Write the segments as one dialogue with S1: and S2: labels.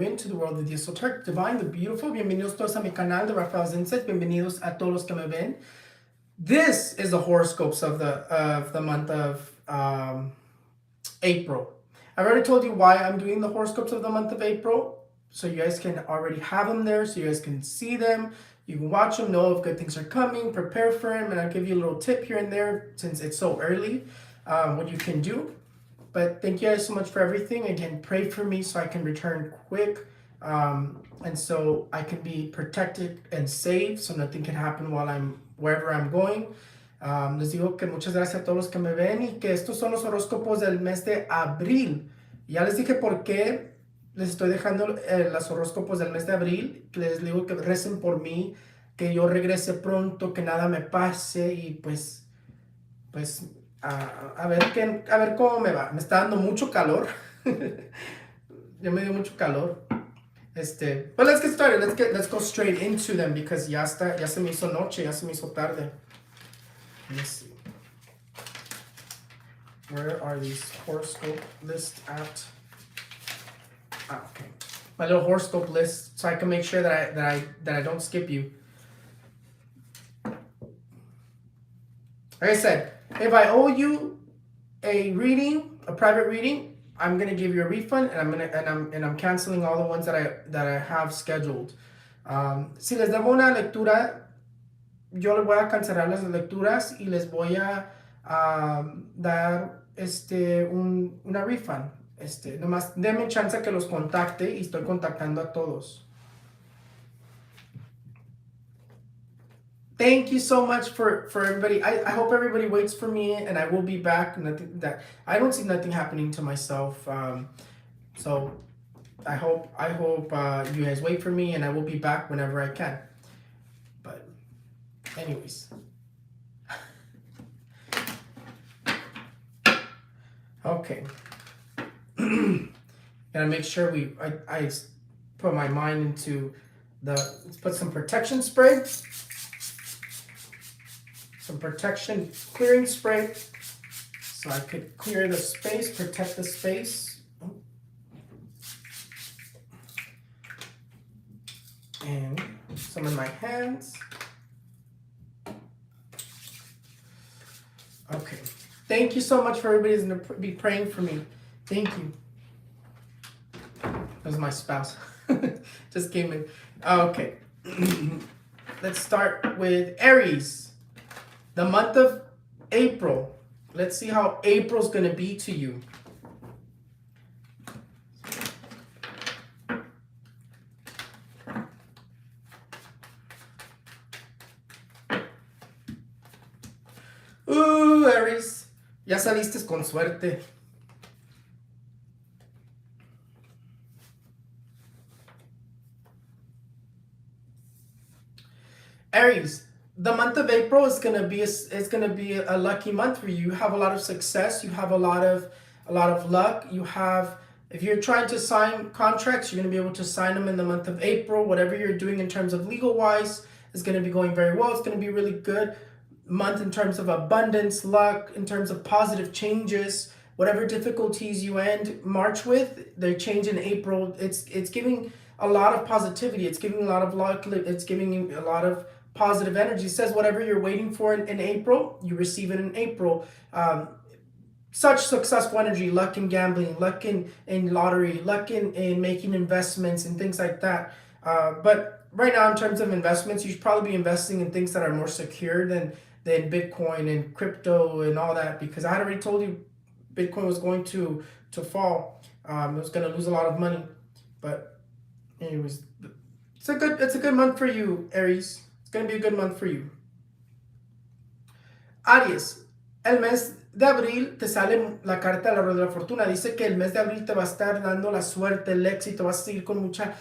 S1: into the world of the esoteric, divine, the beautiful. Bienvenidos todos a mi canal de Rafael's Insights. Bienvenidos a todos los que me ven. This is the horoscopes of the month of April. I've already told you why I'm doing the horoscopes of the month of April, so you guys can already have them there, so you guys can see them. You can watch them, know if good things are coming, prepare for them, and I'll give you a little tip here and there since it's so early, what you can do. But thank you guys so much for everything. Again, pray for me so I can return quick, and so I can be protected and safe, so nothing can happen while I'm wherever I'm going. Les digo que muchas gracias a todos los que me ven y que estos son los horóscopos del mes de abril. Ya les dije por qué les estoy dejando los horóscopos del mes de abril. Les digo que recen por mí, que yo regrese pronto, que nada me pase y pues a ver cómo me va. Me está dando mucho calor. Ya me dio mucho calor. But let's get started. Let's go straight into them because ya se me hizo noche, ya se me hizo tarde. Let's see. Where are these horoscope lists at? Okay. My little horoscope list, so I can make sure that I don't skip you. Like I said, if I owe you a reading, a private reading, I'm gonna give you a refund, and I'm canceling all the ones that I have scheduled. Si les debo una lectura, yo les voy a cancelar las lecturas y les voy a dar una refund. Nomás denme chance que los contacte y estoy contactando a todos. Thank you so much for everybody. I hope everybody waits for me, and I will be back. I don't see nothing happening to myself. So I hope you guys wait for me, and I will be back whenever I can. But anyways. Okay. Gotta make sure I put my mind into let's put some protection spray. Some protection clearing spray, so I could clear the space, protect the space. And some in my hands. Okay. Thank you so much for everybody who's going to be praying for me. Thank you. That was my spouse. Just came in. Okay. Let's start with Aries. The month of April. Let's see how April's going to be to you. Aries. Ya saliste con suerte. Aries. The month of April is gonna be a lucky month for you. You have a lot of success. You have a lot of luck. If you're trying to sign contracts, you're gonna be able to sign them in the month of April. Whatever you're doing in terms of legal wise is gonna be going very well. It's gonna be a really good month in terms of abundance, luck, in terms of positive changes. Whatever difficulties you end March with, they change in April. It's giving a lot of positivity. It's giving a lot of luck. It's giving you a lot of positive energy. It says whatever you're waiting for in April, you receive it in April. Such successful energy, luck in gambling, luck in lottery, luck in making investments and things like that. But right now, in terms of investments, you should probably be investing in things that are more secure than Bitcoin and crypto and all that, because I had already told you Bitcoin was going to fall. It was going to lose a lot of money. But anyways, it's a good month for you, Aries. It's going to be a good month for you. Aries, el mes de abril te sale la carta de la rueda de la fortuna. Dice que el mes de abril te va a estar dando la suerte, el éxito, vas a seguir con mucha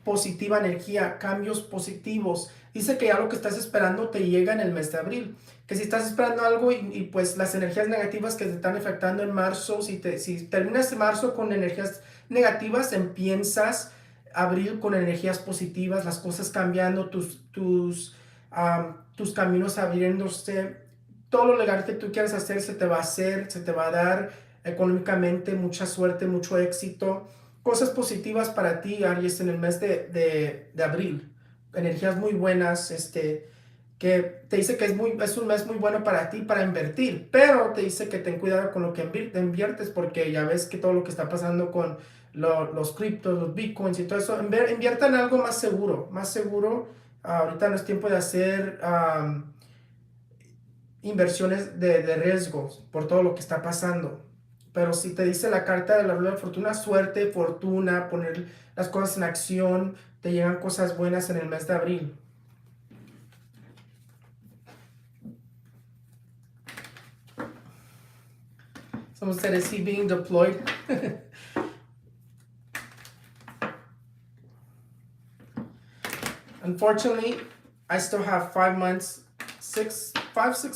S1: positiva energía, cambios positivos. Dice que ya lo que estás esperando te llega en el mes de abril. Que si estás esperando algo y pues las energías negativas que te están afectando en marzo, si terminas marzo con energías negativas, empiezas abril con energías positivas, las cosas cambiando, tus caminos abriéndose, todo lo legal que tú quieras hacer se te va a hacer, se te va a dar económicamente mucha suerte, mucho éxito. cosas positivas para ti, Aries, en el mes de abril. Energías muy buenas, que te dice que es un mes muy bueno para ti para invertir, pero te dice que ten cuidado con lo que inviertes, porque ya ves que todo lo que está pasando con los criptos, los bitcoins y todo eso, invierta en algo más seguro, más seguro. Ahorita no es tiempo de hacer inversiones de riesgos por todo lo que está pasando. Pero si te dice la carta de la rueda de fortuna, suerte, fortuna, poner las cosas en acción, te llegan cosas buenas en el mes de abril. Someone said, is he being deployed? Unfortunately, I still have 5 months, 6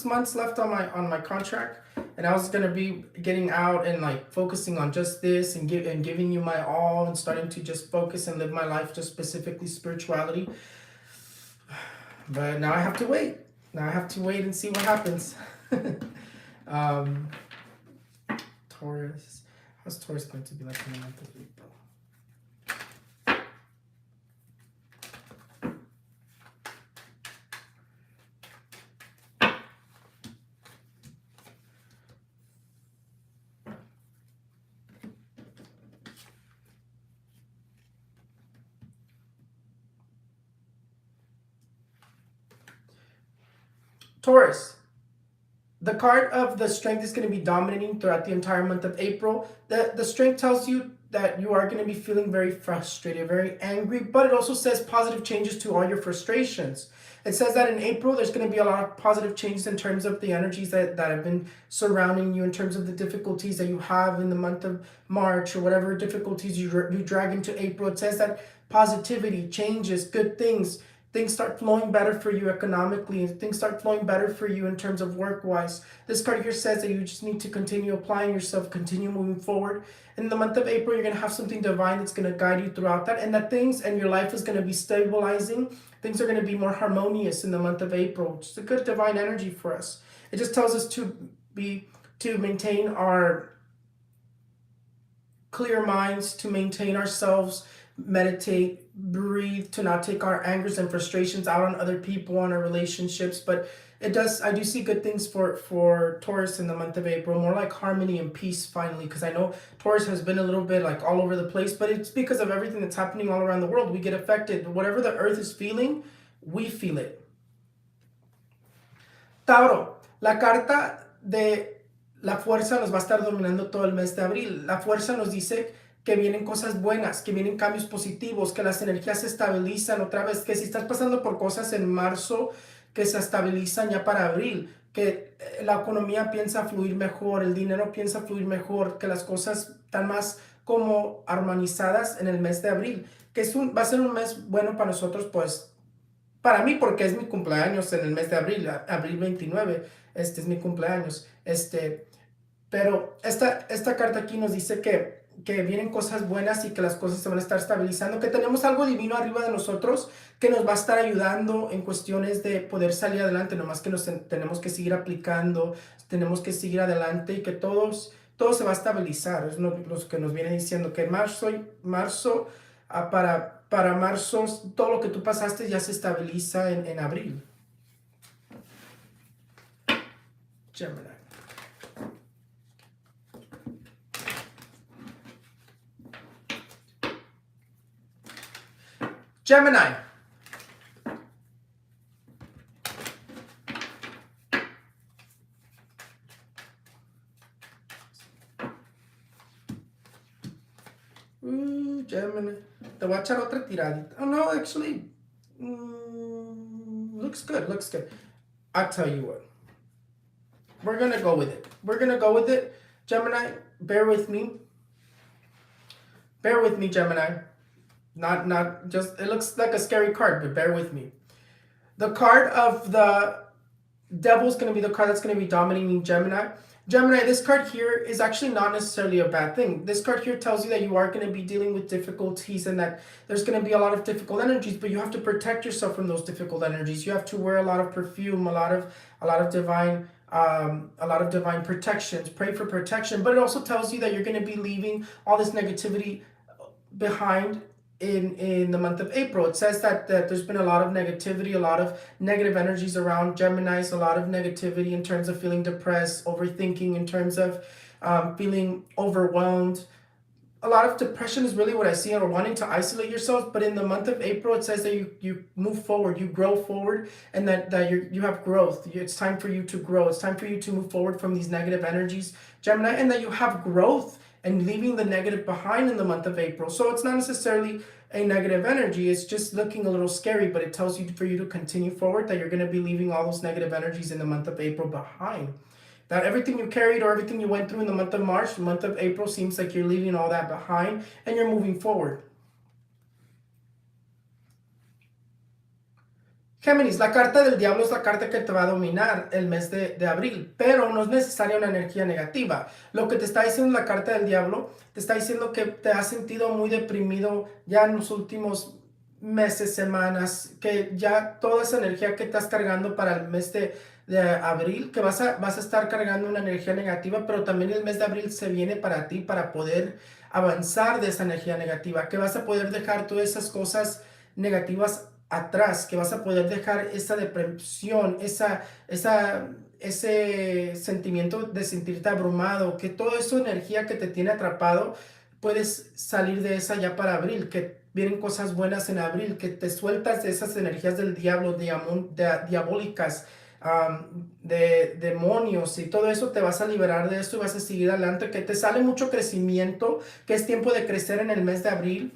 S1: months left on my contract, and I was gonna be getting out and like focusing on just this and giving you my all and starting to just focus and live my life just specifically spirituality. But now I have to wait. Now I have to wait and see what happens. Taurus. How's Taurus going to be like in the month of April? Taurus, the card of the strength is going to be dominating throughout the entire month of April. The strength tells you that you are going to be feeling very frustrated, very angry, but it also says positive changes to all your frustrations. It says that in April, there's going to be a lot of positive changes in terms of the energies that have been surrounding you, in terms of the difficulties that you have in the month of March or whatever difficulties you drag into April. It says that positivity, changes, good things start flowing better for you economically, things start flowing better for you in terms of work-wise. This card here says that you just need to continue applying yourself, continue moving forward. In the month of April, you're going to have something divine that's going to guide you throughout that, and that things and your life is going to be stabilizing. Things are going to be more harmonious in the month of April. It's a good divine energy for us. It just tells us to maintain our clear minds, to maintain ourselves, meditate, breathe, to not take our angers and frustrations out on other people, on our relationships. But I do see good things for Taurus in the month of April, more like harmony and peace finally, because I know Taurus has been a little bit like all over the place, but it's because of everything that's happening all around the world. We get affected. Whatever the earth is feeling, we feel it. Tauro, la carta de la fuerza nos va a estar dominando todo el mes de abril. La fuerza nos dice que vienen cosas buenas, que vienen cambios positivos, que las energías se estabilizan otra vez, que si estás pasando por cosas en marzo, que se estabilizan ya para abril, que la economía piensa fluir mejor, el dinero piensa fluir mejor, que las cosas están más como armonizadas en el mes de abril, que va a ser un mes bueno para nosotros, pues, para mí, porque es mi cumpleaños en el mes de abril, abril 29, es mi cumpleaños, pero esta carta aquí nos dice que vienen cosas buenas y que las cosas se van a estar estabilizando, que tenemos algo divino arriba de nosotros que nos va a estar ayudando en cuestiones de poder salir adelante, nomás que tenemos que seguir aplicando, tenemos que seguir adelante y que todo se va a estabilizar. Es lo que nos viene diciendo, que en marzo para marzo, todo lo que tú pasaste ya se estabiliza en abril. Gemini. Gemini. Gemini. Te voy a echar otra tiradita. Oh, no, actually, looks good. I'll tell you what. We're going to go with it. Gemini, bear with me. Gemini. Not just, it looks like a scary card, but bear with me. The card of the Devil is going to be the card that's going to be dominating Gemini. Gemini, this card here is actually not necessarily a bad thing. This card here tells you that you are going to be dealing with difficulties and that there's going to be a lot of difficult energies, but you have to protect yourself from those difficult energies. You have to wear a lot of perfume, a lot of divine protections. Pray for protection, but it also tells you that you're going to be leaving all this negativity behind in the month of April. It says that there's been a lot of negativity, a lot of negative energies around Geminis, a lot of negativity in terms of feeling depressed, overthinking, in terms of feeling overwhelmed. A lot of depression is really what I see, or wanting to isolate yourself. But in the month of April, it says that you move forward, you grow forward, and that you have growth. It's time for you to grow. It's time for you to move forward from these negative energies, Gemini, and that you have growth and leaving the negative behind in the month of April. So it's not necessarily a negative energy. It's just looking a little scary, but it tells you for you to continue forward, that you're going to be leaving all those negative energies in the month of April behind. That everything you carried or everything you went through in the month of March, the month of April seems like you're leaving all that behind and you're moving forward. Géminis, la carta del diablo es la carta que te va a dominar el mes de abril, pero no es necesaria una energía negativa. Lo que te está diciendo la carta del diablo, te está diciendo que te has sentido muy deprimido ya en los últimos meses, semanas, que ya toda esa energía que estás cargando para el mes de abril, que vas a estar cargando una energía negativa, pero también el mes de abril se viene para ti para poder avanzar de esa energía negativa, que vas a poder dejar todas esas cosas negativas atrás, que vas a poder dejar esa depresión, ese sentimiento de sentirte abrumado, que toda esa energía que te tiene atrapado, puedes salir de esa ya para abril, que vienen cosas buenas en abril, que te sueltas de esas energías del diablo, diabólicas, de demonios, y todo eso te vas a liberar de eso y vas a seguir adelante, que te sale mucho crecimiento, que es tiempo de crecer en el mes de abril,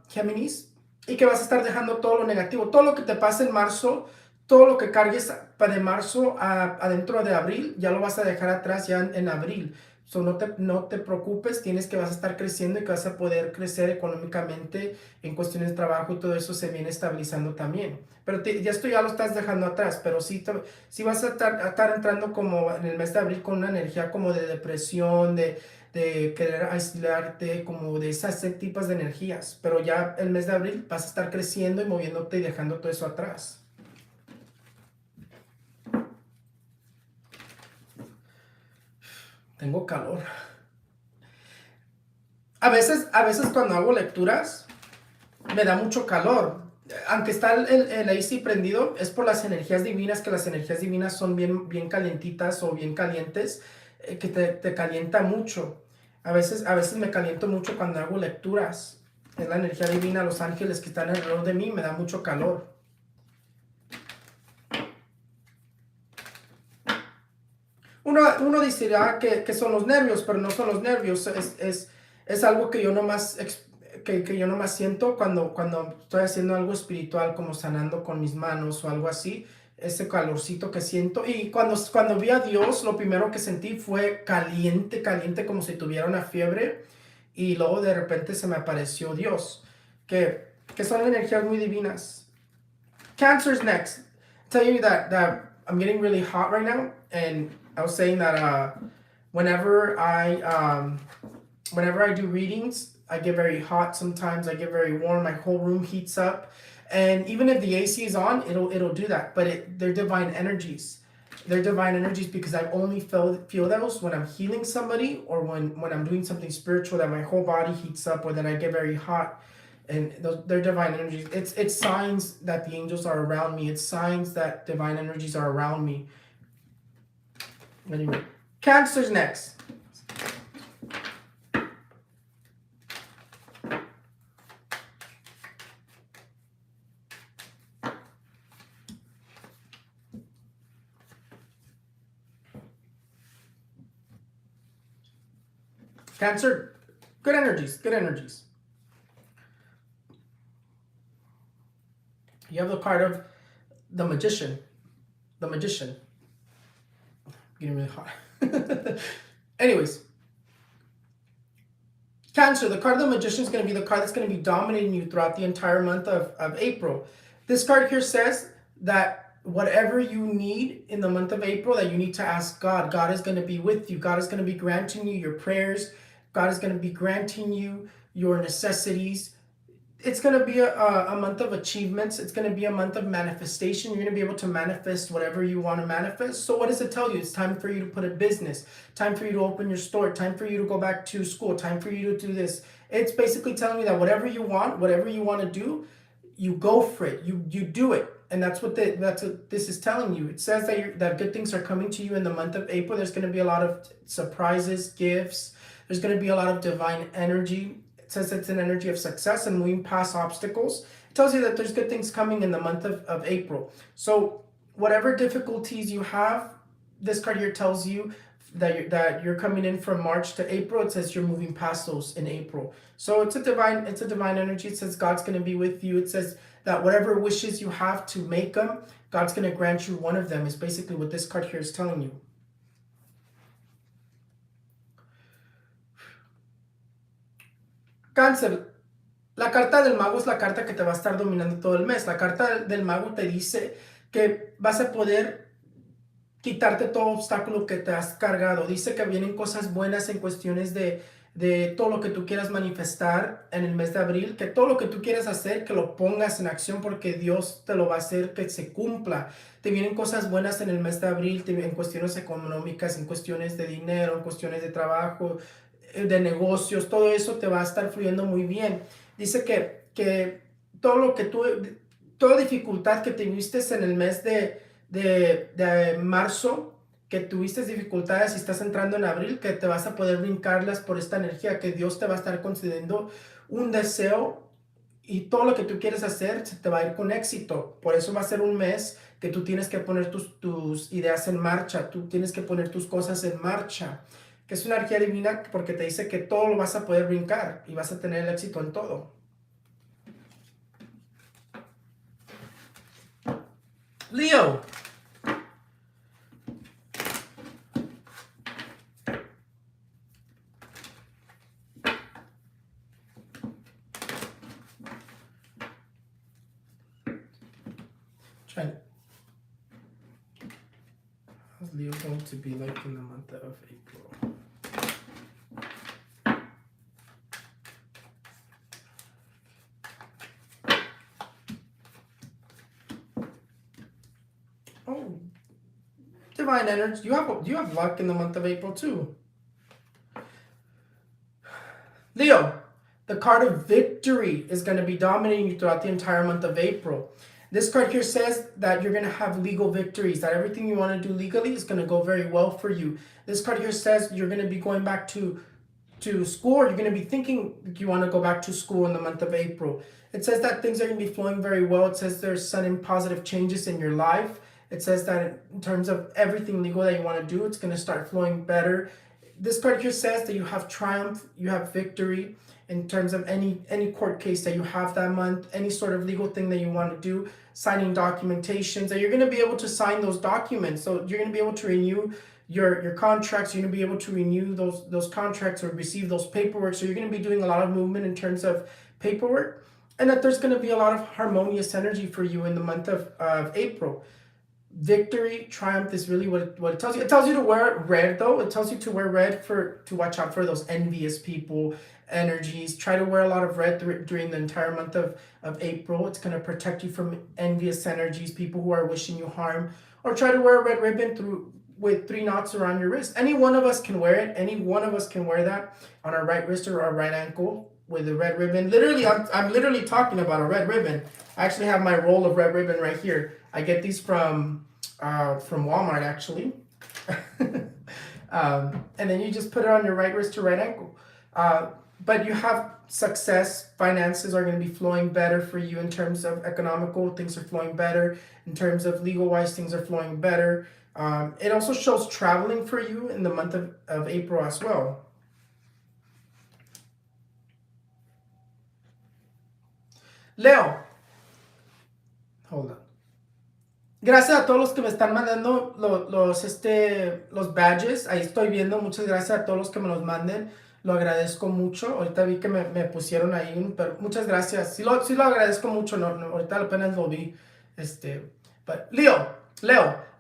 S1: Géminis, y que vas a estar dejando todo lo negativo, todo lo que te pase en marzo, todo lo que cargues de marzo adentro de abril, ya lo vas a dejar atrás ya en abril. So, no te preocupes, vas a estar creciendo y que vas a poder crecer económicamente en cuestiones de trabajo, y todo eso se viene estabilizando también. Pero esto ya lo estás dejando atrás, pero sí vas a estar entrando como en el mes de abril con una energía como de depresión, de querer aislarte, como de esas tipos de energías. Pero ya el mes de abril vas a estar creciendo y moviéndote y dejando todo eso atrás. Tengo calor. A veces cuando hago lecturas me da mucho calor. Aunque está el AC prendido, es por las energías divinas, que las energías divinas son bien calientitas o bien calientes, que te calienta mucho. A veces me caliento mucho cuando hago lecturas. Es la energía divina, los ángeles que están alrededor de mí, me da mucho calor. Uno dirá que son los nervios, pero no son los nervios. Es algo que yo nomás siento cuando estoy haciendo algo espiritual, como sanando con mis manos o algo así. Ese calorcito que siento. Y cuando vi a Dios, lo primero que sentí fue caliente, como si tuviera una fiebre. Y luego de repente se me apareció Dios. Que son energías muy divinas. Cancer's next. Tell you that I'm getting really hot right now, and I was saying that whenever I do readings, I get very hot. Sometimes I get very warm. My whole room heats up, and even if the AC is on, it'll do that. But they're divine energies. They're divine energies because I only feel those when I'm healing somebody, or when I'm doing something spiritual, that my whole body heats up, or that I get very hot. And they're divine energies. It's signs that the angels are around me. It's signs that divine energies are around me. Anyway, Cancer's next. Cancer, good energies. You have the card of the Magician. Getting really hot. Anyways, Cancer, the card of the Magician is going to be the card that's going to be dominating you throughout the entire month of April. This card here says that whatever you need in the month of April, that you need to ask God. God is going to be with you. God is going to be granting you your prayers. God is going to be granting you your necessities. it's going to be a month of achievements. It's going to be a month of manifestation. You're going to be able to manifest whatever you want to manifest. So what does it tell you? It's time for you to put a business, time for you to open your store, time for you to go back to school, time for you to do this. It's basically telling you that whatever you want to do, you go for it. You do it. And that's what this is telling you. It says that good things are coming to you in the month of April. There's going to be a lot of surprises, gifts. There's going to be a lot of divine energy. It says it's an energy of success and moving past obstacles. It tells you that there's good things coming in the month of April. So whatever difficulties you have, this card here tells you that you're coming in from March to April. It says you're moving past those in April. So it's a divine energy. It says God's going to be with you. It says that whatever wishes you have to make them, God's going to grant you one of them, is basically what this card here is telling you. Cáncer. La carta del mago es la carta que te va a estar dominando todo el mes. La carta del mago te dice que vas a poder quitarte todo obstáculo que te has cargado. Dice que vienen cosas buenas en cuestiones de todo lo que tú quieras manifestar en el mes de abril, que todo lo que tú quieras hacer, que lo pongas en acción, porque Dios te lo va a hacer que se cumpla. Te vienen cosas buenas en el mes de abril, en cuestiones económicas, en cuestiones de dinero, en cuestiones de trabajo, de negocios, todo eso te va a estar fluyendo muy bien. Dice que todo lo que toda dificultad que tuviste en el mes de marzo, que tuviste dificultades y estás entrando en abril, que te vas a poder brincarlas por esta energía, que Dios te va a estar concediendo un deseo y todo lo que tú quieres hacer se te va a ir con éxito. Por eso va a ser un mes que tú tienes que poner tus ideas en marcha, tú tienes que poner tus cosas en marcha, que es una energía divina porque te dice que todo lo vas a poder brincar y vas a tener el éxito en todo. Leo. How's Leo going to be like in the month of April? Oh, divine energy. You have luck in the month of April too. Leo, the card of victory is going to be dominating you throughout the entire month of April. This card here says that you're going to have legal victories, that everything you want to do legally is going to go very well for you. This card here says you're going to be going back to school, or you're going to be thinking you want to go back to school in the month of April. It says that things are going to be flowing very well. It says there's sudden positive changes in your life. It says that in terms of everything legal that you want to do, it's going to start flowing better. This card here says that you have triumph, you have victory in terms of any court case that you have that month, any sort of legal thing that you want to do, signing documentations, that you're going to be able to sign those documents. So you're going to be able to renew your contracts. You're going to be able to renew those contracts or receive those paperwork. So you're going to be doing a lot of movement in terms of paperwork, and that there's going to be a lot of harmonious energy for you in the month of April. Victory, triumph is really what it tells you. It tells you to wear red, though. It tells you to wear red to watch out for those envious people, energies. Try to wear a lot of red during the entire month of April. It's going to protect you from envious energies, people who are wishing you harm. Or try to wear a red ribbon with 3 knots around your wrist. Any one of us can wear it. Any one of us can wear that on our right wrist or our right ankle with a red ribbon. Literally, I'm literally talking about a red ribbon. I actually have my roll of red ribbon right here. I get these from Walmart, actually. And then you just put it on your right wrist or right ankle. But you have success. Finances are going to be flowing better for you in terms of economical. Things are flowing better. In terms of legal-wise, things are flowing better. It also shows traveling for you in the month of April as well. Leo. Hold on. Gracias a todos los que me están mandando los badges. Ahí estoy viendo. Muchas gracias a todos los que me los manden. Lo agradezco mucho. Ahorita vi que me pusieron ahí, pero muchas gracias. Sí lo agradezco mucho. No, ahorita apenas lo vi. Leo,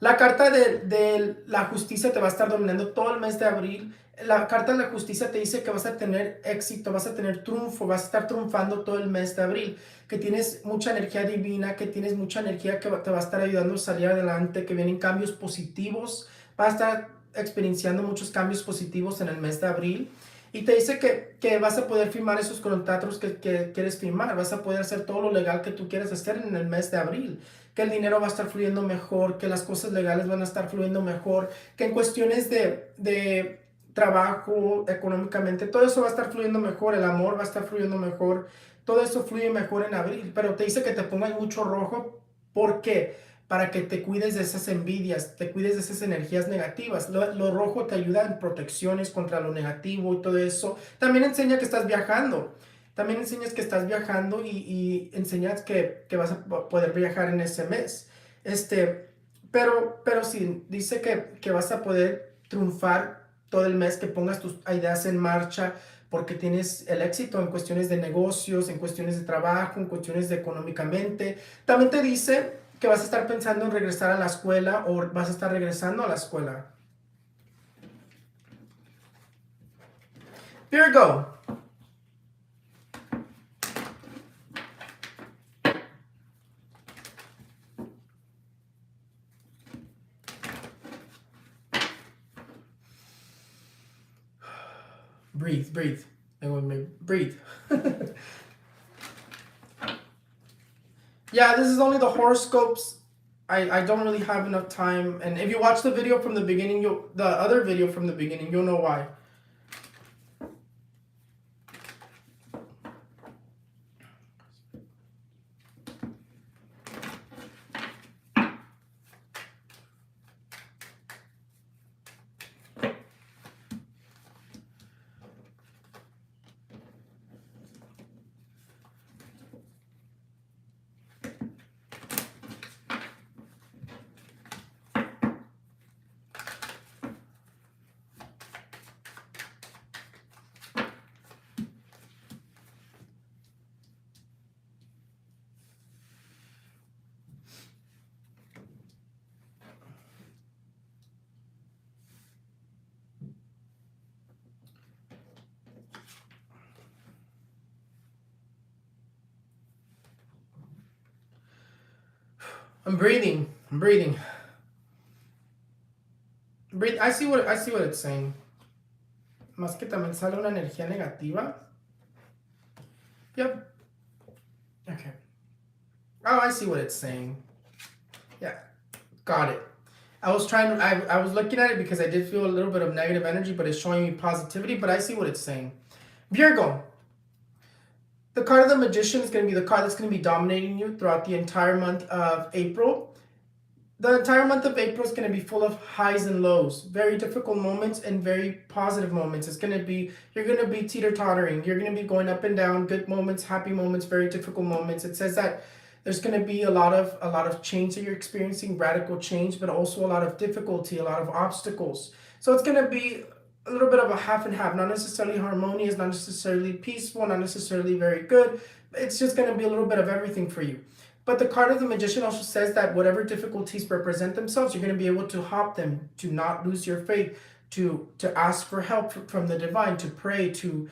S1: la carta de la justicia te va a estar dominando todo el mes de abril. La carta de la justicia te dice que vas a tener éxito, vas a tener triunfo, vas a estar triunfando todo el mes de abril, que tienes mucha energía divina, que tienes mucha energía que te va a estar ayudando a salir adelante, que vienen cambios positivos, vas a estar experienciando muchos cambios positivos en el mes de abril. Y te dice que vas a poder firmar esos contratos que quieres firmar, vas a poder hacer todo lo legal que tú quieres hacer en el mes de abril, que el dinero va a estar fluyendo mejor, que las cosas legales van a estar fluyendo mejor, que en cuestiones de trabajo, económicamente, todo eso va a estar fluyendo mejor, el amor va a estar fluyendo mejor, todo eso fluye mejor en abril, pero te dice que te pongas mucho rojo, ¿por qué? Para que te cuides de esas envidias, te cuides de esas energías negativas. Lo rojo te ayuda en protecciones contra lo negativo y todo eso. También enseña que estás viajando. También enseñas que estás viajando y enseñas que vas a poder viajar en ese mes. Pero sí, dice que vas a poder triunfar todo el mes, que pongas tus ideas en marcha, porque tienes el éxito en cuestiones de negocios, en cuestiones de trabajo, en cuestiones de económicamente. También te dice que vas a estar pensando en regresar a la escuela o vas a estar regresando a la escuela. Virgo. Breathe, breathe. Breathe. Yeah, this is only the horoscopes. I don't really have enough time. And if you watch the video from the beginning, the other video from the beginning, you'll know why. I'm breathing. I'm breathing. Breathe. I see what it's saying. Más que también sale una energía negativa. Yep. Okay. Oh, I see what it's saying. Yeah. Got it. I was looking at it because I did feel a little bit of negative energy, but it's showing me positivity, but I see what it's saying. Virgo. The card of the Magician is going to be the card that's going to be dominating you throughout the entire month of April. The entire month of April is going to be full of highs and lows, very difficult moments and very positive moments. You're going to be teeter-tottering. You're going to be going up and down, good moments, happy moments, very difficult moments. It says that there's going to be a lot of change that you're experiencing, radical change, but also a lot of difficulty, a lot of obstacles. So it's going to be a little bit of a half and half, not necessarily harmonious, not necessarily peaceful, not necessarily very good. It's just going to be a little bit of everything for you. But the card of the Magician also says that whatever difficulties represent themselves, you're going to be able to hop them, to not lose your faith, to ask for help from the divine, to pray, to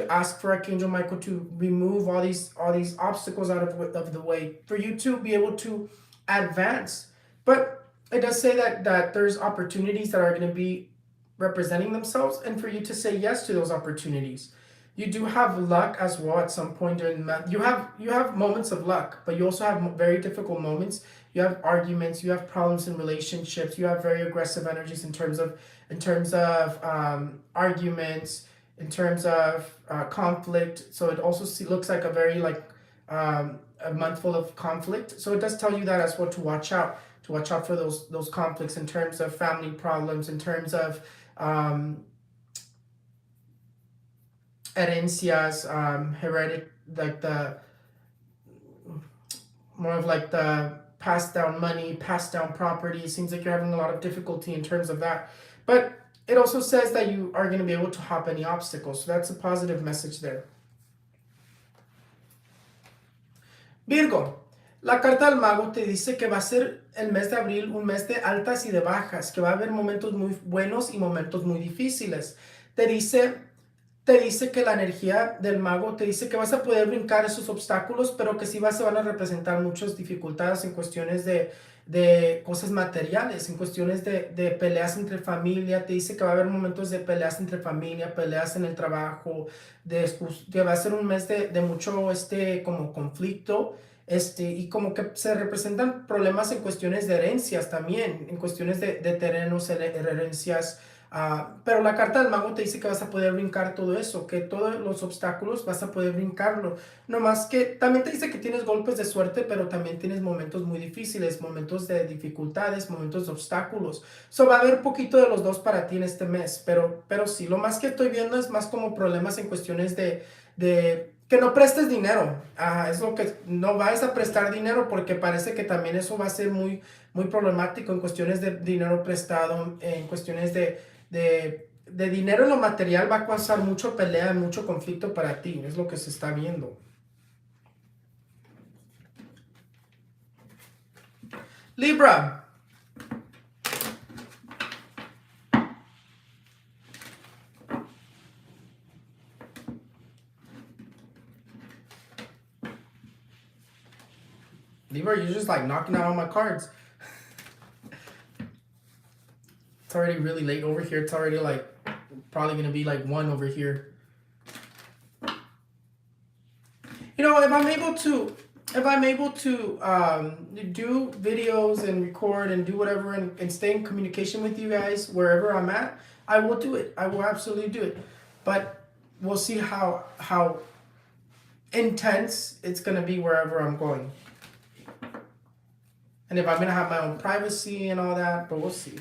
S1: ask for Archangel Michael to remove all these obstacles out of the way, for you to be able to advance. But it does say that there's opportunities that are going to be representing themselves, and for you to say yes to those opportunities. You do have luck as well at some point during the month. You have moments of luck, but you also have very difficult moments. You have arguments, you have problems in relationships, you have very aggressive energies in terms of arguments, in terms of conflict. So it also looks like a very a month full of conflict. So it does tell you that as well, to watch out for those conflicts in terms of family problems, in terms of herencias, heretic, like the more of like the passed down money, passed down property. It seems like you're having a lot of difficulty in terms of that. But it also says that you are going to be able to hop any obstacles. So that's a positive message there. Virgo. La carta del mago te dice que va a ser el mes de abril un mes de altas y de bajas, que va a haber momentos muy buenos y momentos muy difíciles. te dice, te dice que la energía del mago te dice que vas a poder brincar esos obstáculos, pero que sí se van a representar muchas dificultades en cuestiones de cosas materiales, en cuestiones de peleas entre familia. Te dice que va a haber momentos de peleas entre familia, peleas en el trabajo, que va a ser un mes de mucho como conflicto. Y como que se representan problemas en cuestiones de herencias también, en cuestiones de terrenos, herencias. Pero la carta del mago te dice que vas a poder brincar todo eso, que todos los obstáculos vas a poder brincarlo. No más que también te dice que tienes golpes de suerte, pero también tienes momentos muy difíciles, momentos de dificultades, momentos de obstáculos. Va a haber poquito de los dos para ti en este mes, pero sí, lo más que estoy viendo es más como problemas en cuestiones de que no prestes dinero. Es lo que no vayas a prestar dinero, porque parece que también eso va a ser muy problemático en cuestiones de dinero prestado, en cuestiones de dinero en lo material. Va a causar mucho pelea, mucho conflicto para ti, es lo que se está viendo. Libra. Libra, you're just like knocking out all my cards. It's already really late over here. It's already like probably gonna be like 1 over here. You know, if I'm able to do videos and record and do whatever and stay in communication with you guys wherever I'm at, I will do it. I will absolutely do it. But we'll see how intense it's gonna be wherever I'm going. And if I'm gonna have my own privacy and all that, but we'll see.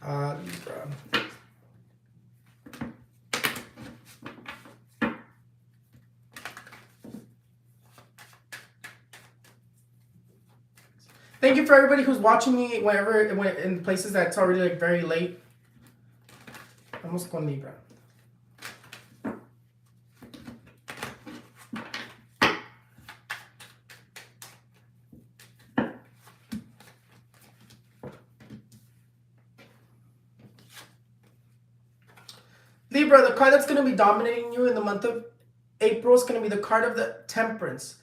S1: Libra. Thank you for everybody who's watching me whenever in places that's already like very late. Vamos con Libra. Libra, the card that's going to be dominating you in the month of April is going to be the card of the Temperance.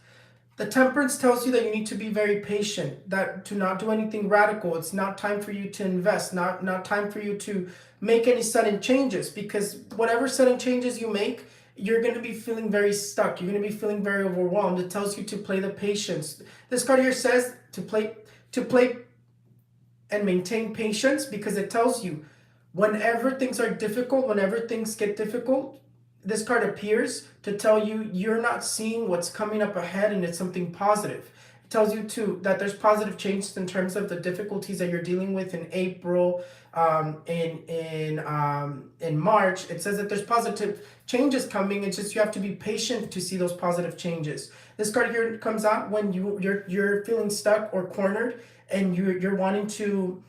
S1: The Temperance tells you that you need to be very patient, that to not do anything radical. It's not time for you to invest, not time for you to make any sudden changes, because whatever sudden changes you make, you're going to be feeling very stuck. You're going to be feeling very overwhelmed. It tells you to play the patience. This card here says to play and maintain patience, because it tells you whenever things are difficult, whenever things get difficult, this card appears to tell you you're not seeing what's coming up ahead, and it's something positive. It tells you that there's positive changes in terms of the difficulties that you're dealing with in April, in March. It says that there's positive changes coming. It's just you have to be patient to see those positive changes. This card here comes out when you're feeling stuck or cornered, and you're wanting to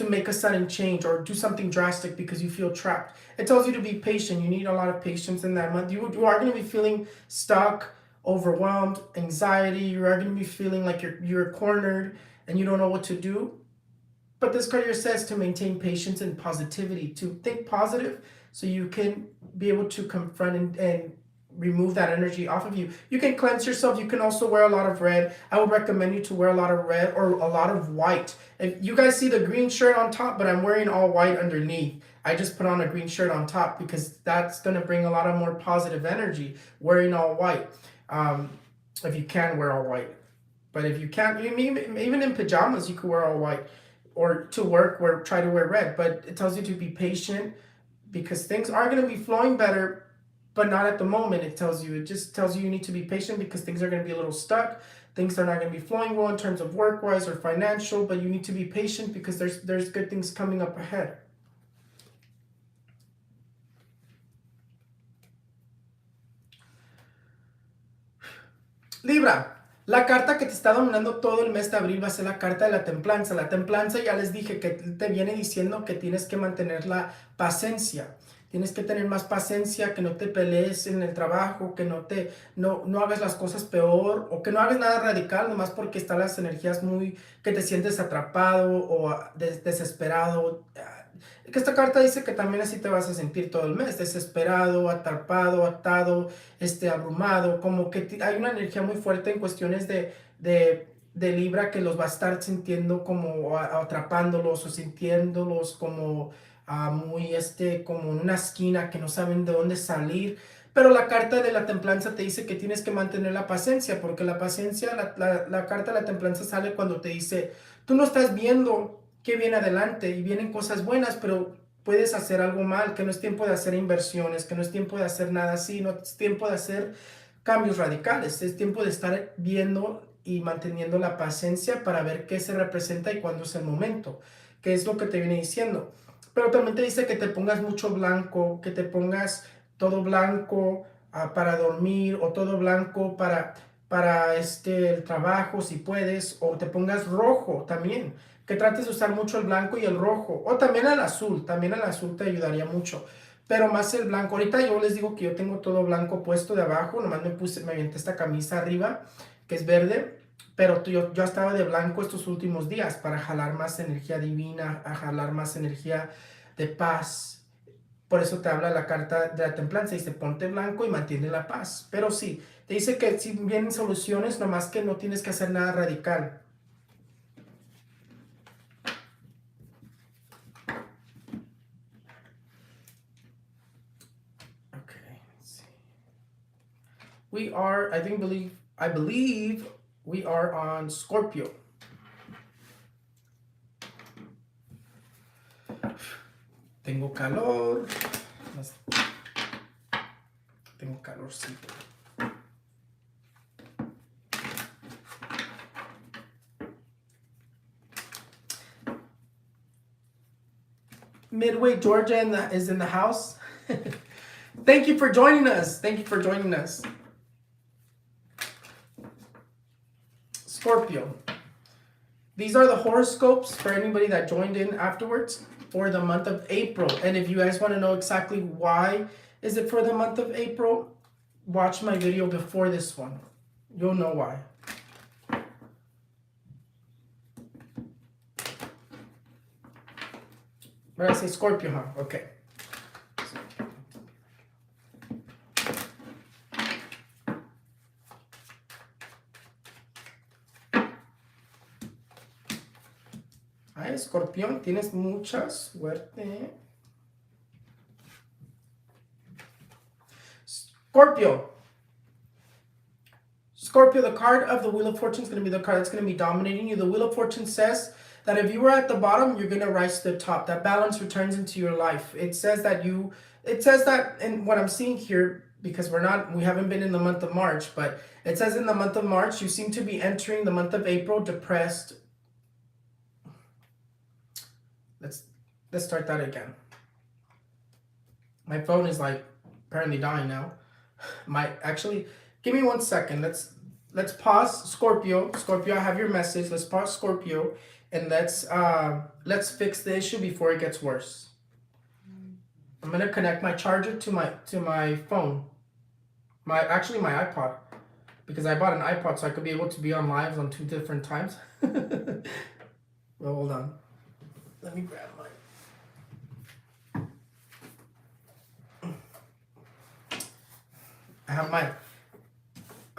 S1: make a sudden change or do something drastic because you feel trapped. It tells you to be patient. You need a lot of patience in that month. You are going to be feeling stuck, overwhelmed, anxiety. You are going to be feeling like you're cornered and you don't know what to do. But this card here says to maintain patience and positivity, to think positive so you can be able to confront and remove that energy off of you. You can cleanse yourself. You can also wear a lot of red. I would recommend you to wear a lot of red or a lot of white. If you guys see the green shirt on top, but I'm wearing all white underneath. I just put on a green shirt on top because that's going to bring a lot of more positive energy, wearing all white. If you can wear all white. But if you can't, even in pajamas, you could wear all white. Or to work, try to wear red. But it tells you to be patient because things are going to be flowing better, but not at the moment. It just tells you need to be patient because things are going to be a little stuck. Things are not going to be flowing well in terms of work-wise or financial, but you need to be patient because there's good things coming up ahead. Libra, la carta que te está dominando todo el mes de abril va a ser la carta de la templanza. La templanza, ya les dije que te viene diciendo que tienes que mantener la paciencia. Tienes que tener más paciencia, que no te pelees en el trabajo, que no hagas las cosas peor, o que no hagas nada radical nomás porque están las energías que te sientes atrapado o desesperado. que esta carta dice que también así te vas a sentir todo el mes, desesperado, atrapado, atado, abrumado, como que hay una energía muy fuerte en cuestiones de Libra que los va a estar sintiendo como atrapándolos o sintiéndolos como muy como en una esquina que no saben de dónde salir. Pero la carta de la templanza te dice que tienes que mantener la paciencia, porque la paciencia, la carta de la templanza sale cuando te dice, tú no estás viendo qué viene adelante y vienen cosas buenas, pero puedes hacer algo mal, que no es tiempo de hacer inversiones, que no es tiempo de hacer nada así, no es tiempo de hacer cambios radicales, es tiempo de estar viendo y manteniendo la paciencia para ver qué se representa y cuándo es el momento, que es lo que te viene diciendo. Pero también te dice que te pongas mucho blanco, que te pongas todo blanco para dormir o todo blanco para el trabajo si puedes, o te pongas rojo también, que trates de usar mucho el blanco y el rojo, o también el azul te ayudaría mucho, pero más el blanco. Ahorita yo les digo que yo tengo todo blanco puesto de abajo, nomás me aventé esta camisa arriba que es verde, pero yo estaba de blanco estos últimos días para jalar más energía divina, a jalar más energía de paz. Por eso te habla la carta de la templanza, dice ponte blanco y mantiene la paz. Pero sí, te dice que si vienen soluciones, nomás que no tienes que hacer nada radical. Okay, let's see. We are, I believe we are on Scorpio. Tengo calor. Tengo calorcito. Midway, Georgia is in the house. Thank you for joining us. Thank you for joining us. Scorpio. These are the horoscopes for anybody that joined in afterwards for the month of April. And if you guys want to know exactly why is it for the month of April, watch my video before this one. You'll know why. What did I say? Scorpio, huh? Okay. Ay, Escorpión, tienes mucha suerte. Scorpio. Scorpio, the card of the Wheel of Fortune is going to be the card that's going to be dominating you. The Wheel of Fortune says that if you were at the bottom, you're going to rise to the top. That balance returns into your life. It says that and what I'm seeing here, because we haven't been in the month of March, but it says in the month of March, you seem to be entering the month of April depressed. Let's start that again. My phone is like apparently dying now. Actually, give me 1 second. Let's pause Scorpio. Scorpio, I have your message. Let's pause Scorpio and let's fix the issue before it gets worse. I'm gonna connect my charger to my phone. My iPod. Because I bought an iPod so I could be able to be on lives on 2 different times. Well, hold on. Let me grab mine. I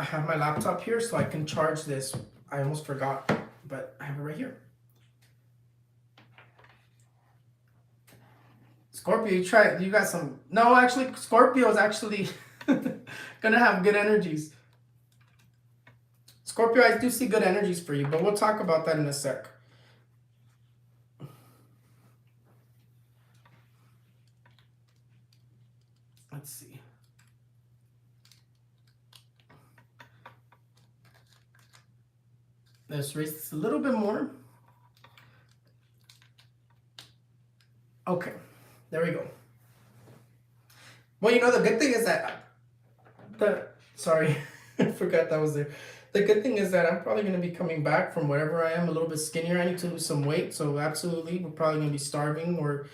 S1: have my laptop here so I can charge this. I almost forgot, but I have it right here. Scorpio, you got some. No, actually, Scorpio is actually gonna have good energies. Scorpio, I do see good energies for you, but we'll talk about that in a sec. Let's see. Let's raise this a little bit more. Okay, there we go. Well, the good thing is that sorry, I forgot that was there. The good thing is that I'm probably going to be coming back from wherever I am a little bit skinnier. I need to lose some weight, so absolutely, we're probably going to be starving or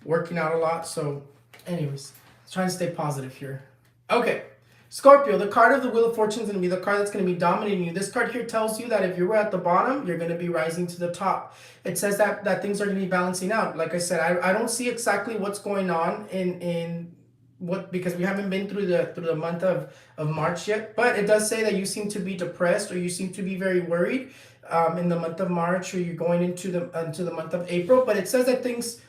S1: working out a lot. So anyways, trying to stay positive here. Okay, Scorpio, the card of the Wheel of Fortune is going to be the card that's going to be dominating you. This card here tells you that if you were at the bottom, you're going to be rising to the top. It says that things are going to be balancing out. Like I said, I don't see exactly what's going on in what, because we haven't been through the month of March yet, but it does say that you seem to be depressed, or you seem to be very worried in the month of March, or you're going into the month of April. But it says that things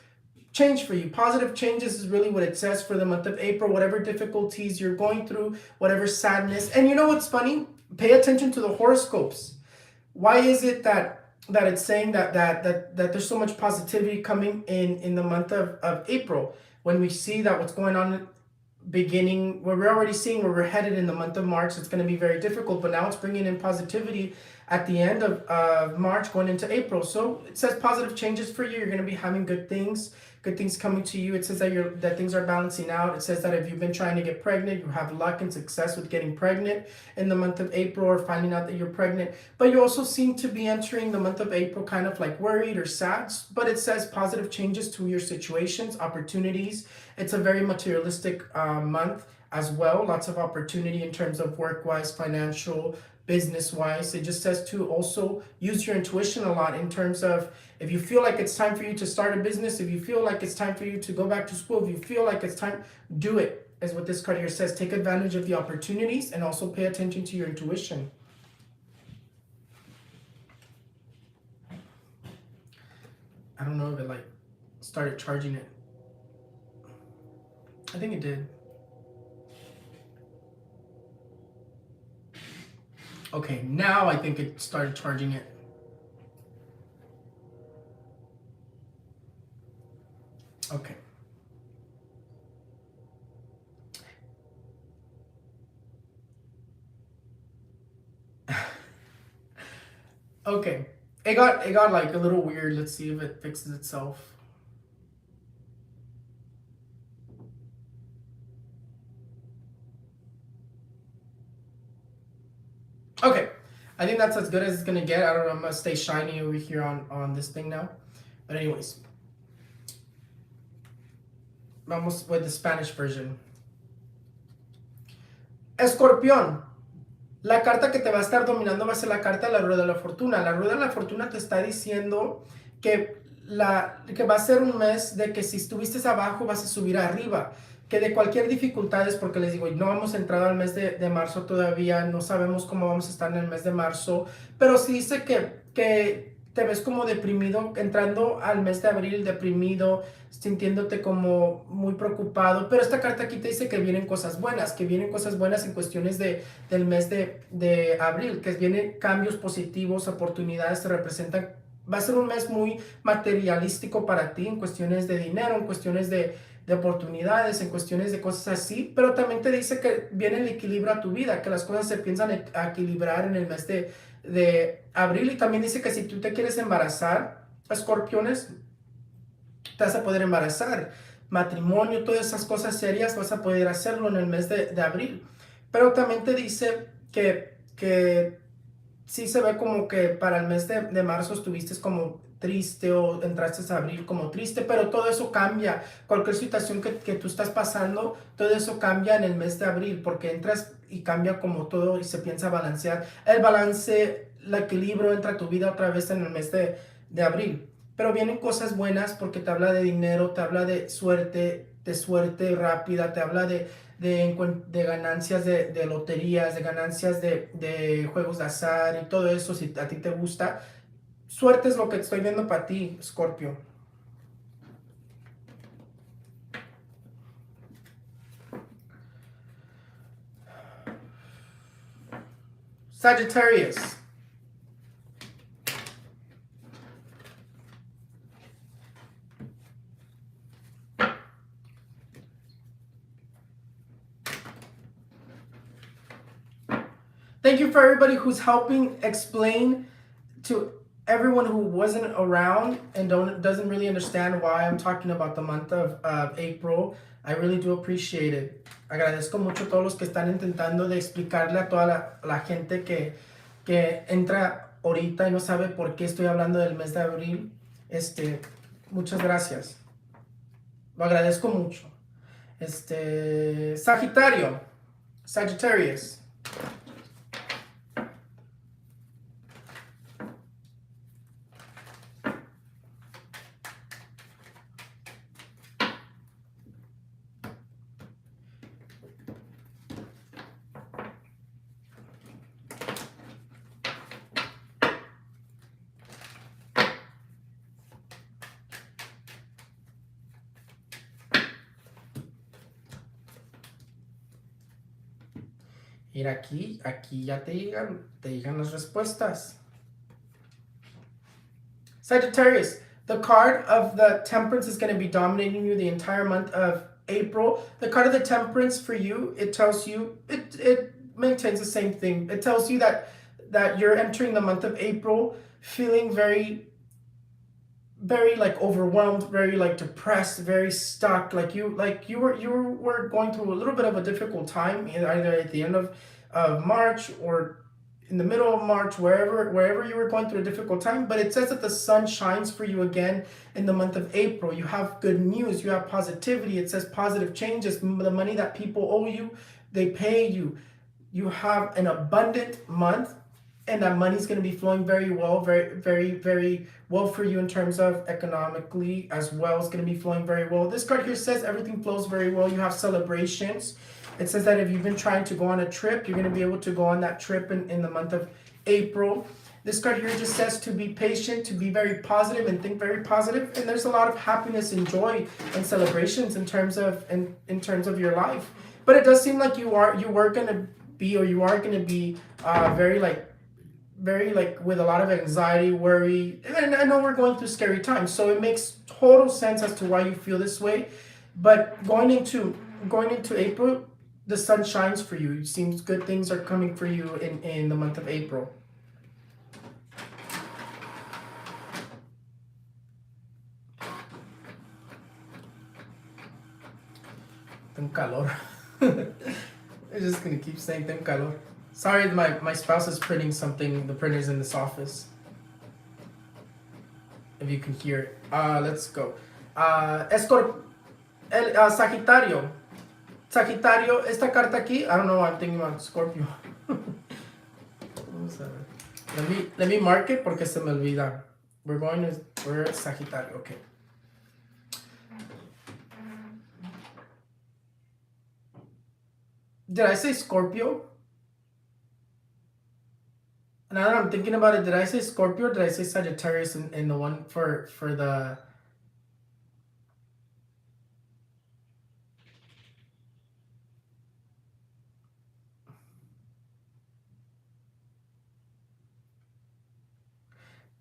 S1: change for you. Positive changes is really what it says for the month of April. Whatever difficulties you're going through, whatever sadness. And you know what's funny? Pay attention to the horoscopes. Why is it that it's saying that there's so much positivity coming in the month of April, when we see that what's going on beginning, where we're already seeing where we're headed in the month of March? It's going to be very difficult, but now it's bringing in positivity at the end of March going into April. So it says positive changes for you. You're going to be having good things coming to you. It says that things are balancing out. It says that if you've been trying to get pregnant, you have luck and success with getting pregnant in the month of April, or finding out that you're pregnant. But you also seem to be entering the month of April kind of like worried or sad. But it says positive changes to your situations, opportunities. It's a very materialistic month as well. Lots of opportunity in terms of work-wise, financial, business-wise. It just says to also use your intuition a lot in terms of, if you feel like it's time for you to start a business, if you feel like it's time for you to go back to school, if you feel like it's time, do it, is what this card here says. Take advantage of the opportunities and also pay attention to your intuition. I don't know if it like started charging it. I think it did. Okay, now I think it started charging it. Okay. Okay. It got like a little weird. Let's see if it fixes itself. Okay. I think that's as good as it's gonna get. I don't know, I'm gonna stay shiny over here on this thing now. But anyways. Vamos with the Spanish version. Escorpión. La carta que te va a estar dominando va a ser la carta de la rueda de la fortuna. La rueda de la fortuna te está diciendo que va a ser un mes de que si estuviste abajo vas a subir arriba. Que de cualquier dificultad, es porque les digo, no hemos entrado al mes de marzo todavía, no sabemos cómo vamos a estar en el mes de marzo, pero sí dice que te ves como deprimido, entrando al mes de abril deprimido, sintiéndote como muy preocupado, pero esta carta aquí te dice que vienen cosas buenas en cuestiones del mes de abril, que vienen cambios positivos, oportunidades se representan. Va a ser un mes muy materialístico para ti en cuestiones de dinero, en cuestiones de oportunidades, en cuestiones de cosas así, pero también te dice que viene el equilibrio a tu vida, que las cosas se piensan a equilibrar en el mes de abril. Y también dice que si tú te quieres embarazar, escorpiones, te vas a poder embarazar, matrimonio, todas esas cosas serias, vas a poder hacerlo en el mes de abril. Pero también te dice que sí se ve como que para el mes de marzo estuviste como triste, o entraste a abril como triste, pero todo eso cambia. Cualquier situación que tú estás pasando, todo eso cambia en el mes de abril, porque entras y cambia como todo y se piensa balancear. El balance, el equilibrio entra a tu vida otra vez en el mes de abril. Pero vienen cosas buenas porque te habla de dinero, te habla de suerte rápida, te habla de ganancias de loterías, de ganancias de juegos de azar y todo eso. Si a ti te gusta, suerte es lo que estoy viendo para ti, Scorpio. Sagittarius. Thank you for everybody who's helping explain to everyone who wasn't around and doesn't really understand why I'm talking about the month of April. I really do appreciate it. Agradezco mucho a todos los que están intentando de explicarle a toda la gente que entra ahorita y no sabe por qué estoy hablando del mes de abril. Muchas gracias. Lo agradezco mucho. Sagitario. Sagittarius. Mira aquí ya te digan las respuestas. Sagittarius, the card of the Temperance is going to be dominating you the entire month of April. The card of the Temperance for you, it tells you, it maintains the same thing. It tells you that you're entering the month of April feeling very like overwhelmed, very like depressed, very stuck, like you were going through a little bit of a difficult time, either at the end of March or in the middle of March, wherever you were going through a difficult time. But it says that the sun shines for you again in the month of April. You have good news, you have positivity. It says positive changes. The money that people owe you, they pay you. You have an abundant month, and that money's going to be flowing very well, very well for you in terms of economically as well. It's going to be flowing very well. This card here says everything flows very well. You have celebrations. It says that if you've been trying to go on a trip, you're going to be able to go on that trip in the month of April. This card here just says to be patient, to be very positive and think very positive. And there's a lot of happiness and joy and celebrations in terms of your life. But it does seem like you are going to be very with a lot of anxiety, worry. And I know we're going through scary times, so it makes total sense as to why you feel this way. But going into April, the sun shines for you. It seems good things are coming for you in the month of April. Ten calor. I'm just gonna keep saying ten calor. Sorry, my spouse is printing something. The printer's in this office. If you can hear it. Let's go. Sagitario. Sagitario, esta carta aquí, I don't know, I'm thinking about Scorpio. Vamos a ver. Let me mark it porque se me olvida. We're Sagitario, okay. Did I say Scorpio? Now that I'm thinking about it, did I say Scorpio or did I say Sagittarius in the one for the...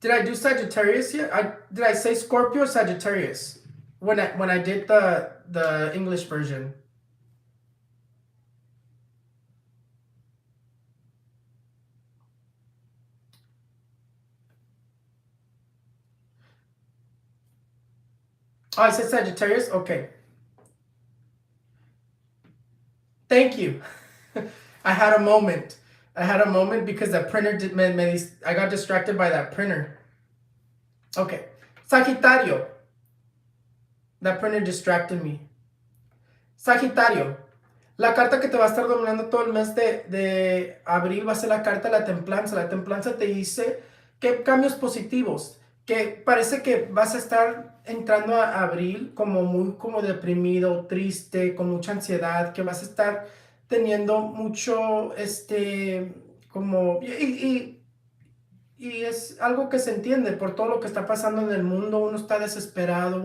S1: Did I do Sagittarius yet? Did I say Scorpio or Sagittarius when I did the English version? Oh, I said Sagittarius? Okay. Thank you. I had a moment. Because the printer I got distracted by that printer. Okay. Sagitario. That printer distracted me. Sagitario. La carta que te va a estar dominando todo el mes de abril va a ser la carta de la templanza. La templanza te dice que cambios positivos. Que parece que vas a estar entrando a abril como deprimido, triste, con mucha ansiedad, que vas a estar teniendo mucho, y es algo que se entiende por todo lo que está pasando en el mundo. Uno está desesperado,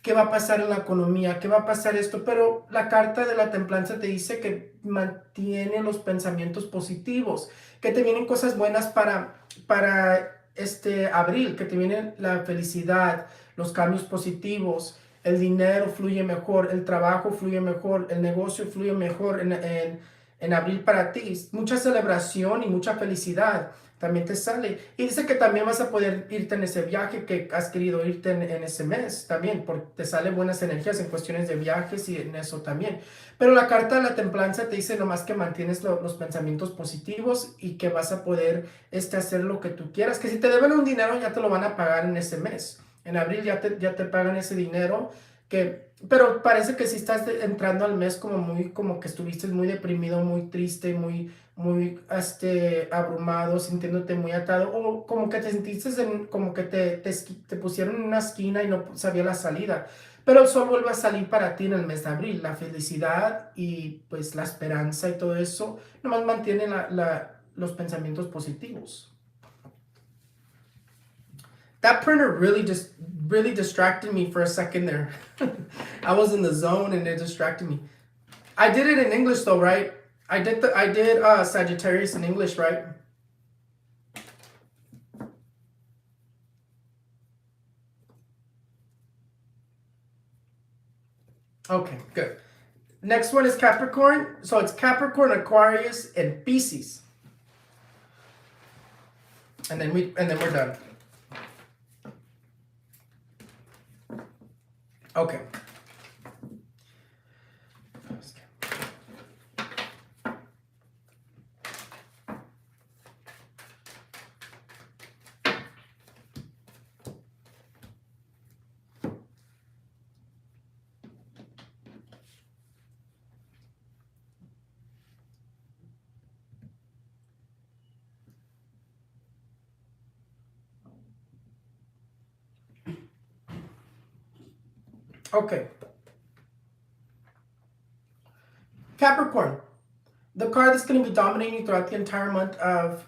S1: ¿qué va a pasar en la economía? ¿Qué va a pasar esto? Pero la carta de la templanza te dice que mantiene los pensamientos positivos, que te vienen cosas buenas para abril, que te viene la felicidad, los cambios positivos, el dinero fluye mejor, el trabajo fluye mejor, el negocio fluye mejor en abril para ti. Mucha celebración y mucha felicidad también te sale. Y dice que también vas a poder irte en ese viaje que has querido irte en ese mes también, porque te salen buenas energías en cuestiones de viajes y en eso también. Pero la carta de la templanza te dice nomás que mantienes los pensamientos positivos y que vas a poder hacer lo que tú quieras. Que si te deben un dinero ya te lo van a pagar en ese mes. En abril ya te pagan ese dinero pero parece que si estás entrando al mes como que estuviste muy deprimido, muy triste, muy abrumado, sintiéndote muy atado, o como que te sentiste como que te pusieron en una esquina y no sabía la salida. Pero el sol vuelve a salir para ti en el mes de abril. La felicidad y pues la esperanza y todo eso nomás mantiene los pensamientos positivos. That printer really distracted me for a second there. I was in the zone and it distracted me. I did it in English though, right? I did Sagittarius in English, right? Okay, good. Next one is Capricorn. So it's Capricorn, Aquarius, and Pisces. And then we're done. Okay. Okay. Capricorn. The card that's going to be dominating you throughout the entire month of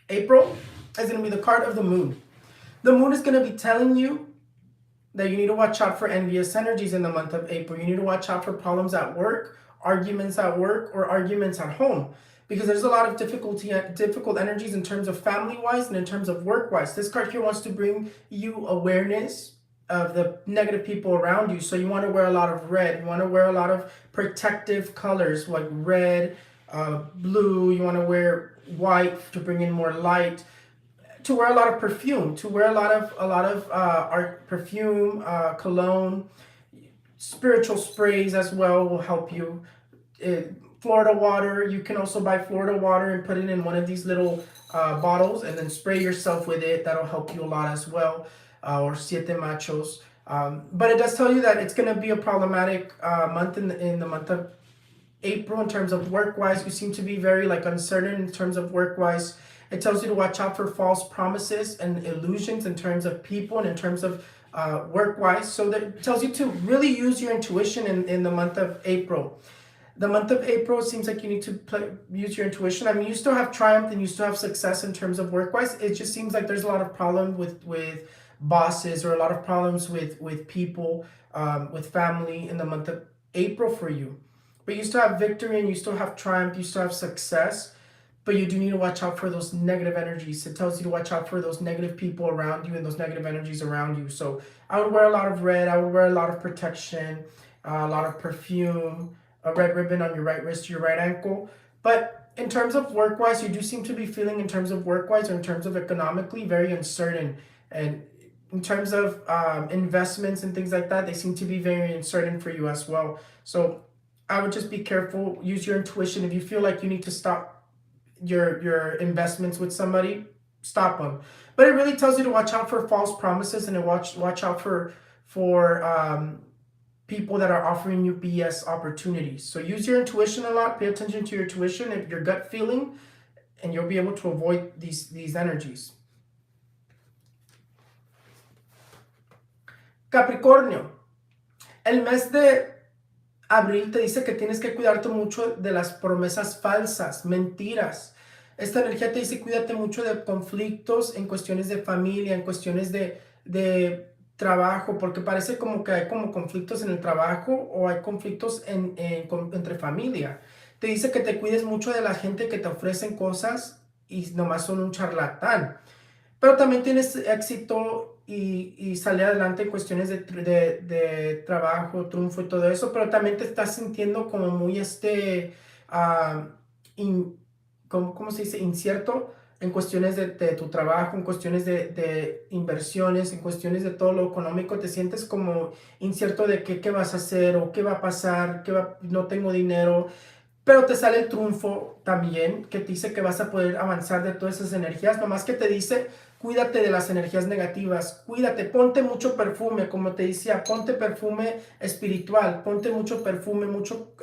S1: April is going to be the card of the moon. The moon is going to be telling you that you need to watch out for envious energies in the month of April. You need to watch out for problems at work, arguments at work, or arguments at home. Because there's a lot of difficult energies in terms of family-wise and in terms of work-wise. This card here wants to bring you awareness of the negative people around you. So you want to wear a lot of red. You want to wear a lot of protective colors like red, blue. You want to wear white to bring in more light. To wear a lot of perfume. To wear a lot of art perfume, cologne, spiritual sprays as well will help you. Florida water. You can also buy Florida water and put it in one of these little bottles and then spray yourself with it. That'll help you a lot as well. Or siete machos. But it does tell you that it's going to be a problematic month in the month of April in terms of work-wise. You seem to be very uncertain in terms of work-wise. It tells you to watch out for false promises and illusions in terms of people and in terms of work-wise. So that it tells you to really use your intuition in the month of April. The month of April seems like you need to use your intuition. I mean, you still have triumph and you still have success in terms of work-wise. It just seems like there's a lot of problem with bosses or a lot of problems with people, with family in the month of April for you. But you still have victory and you still have triumph, you still have success, but you do need to watch out for those negative energies. It tells you to watch out for those negative people around you and those negative energies around you. So I would wear a lot of red, I would wear a lot of protection, a lot of perfume, a red ribbon on your right wrist, your right ankle. But in terms of work-wise, you do seem to be feeling in terms of work-wise or in terms of economically very uncertain. And in terms of investments and things like that, they seem to be very uncertain for you as well. So I would just be careful. Use your intuition. If you feel like you need to stop your investments with somebody, stop them. But it really tells you to watch out for false promises and to watch out for people that are offering you BS opportunities. So use your intuition a lot. Pay attention to your intuition and your gut feeling, and you'll be able to avoid these energies. Capricornio, el mes de abril te dice que tienes que cuidarte mucho de las promesas falsas, mentiras. Esta energía te dice cuídate mucho de conflictos en cuestiones de familia, en cuestiones de trabajo, porque parece como que hay como conflictos en el trabajo o hay conflictos entre familia. Te dice que te cuides mucho de la gente que te ofrecen cosas y nomás son un charlatán. Pero también tienes éxito y salir adelante en cuestiones de trabajo, triunfo y todo eso, pero también te estás sintiendo como muy ¿cómo se dice? Incierto en cuestiones de tu trabajo, en cuestiones de inversiones, en cuestiones de todo lo económico. Te sientes como incierto de qué vas a hacer o qué va a pasar, no tengo dinero. Pero te sale el triunfo también, que te dice que vas a poder avanzar de todas esas energías, nomás que te dice, cuídate de las energías negativas, cuídate, ponte mucho perfume, como te decía, ponte perfume espiritual, ponte mucho perfume, mucho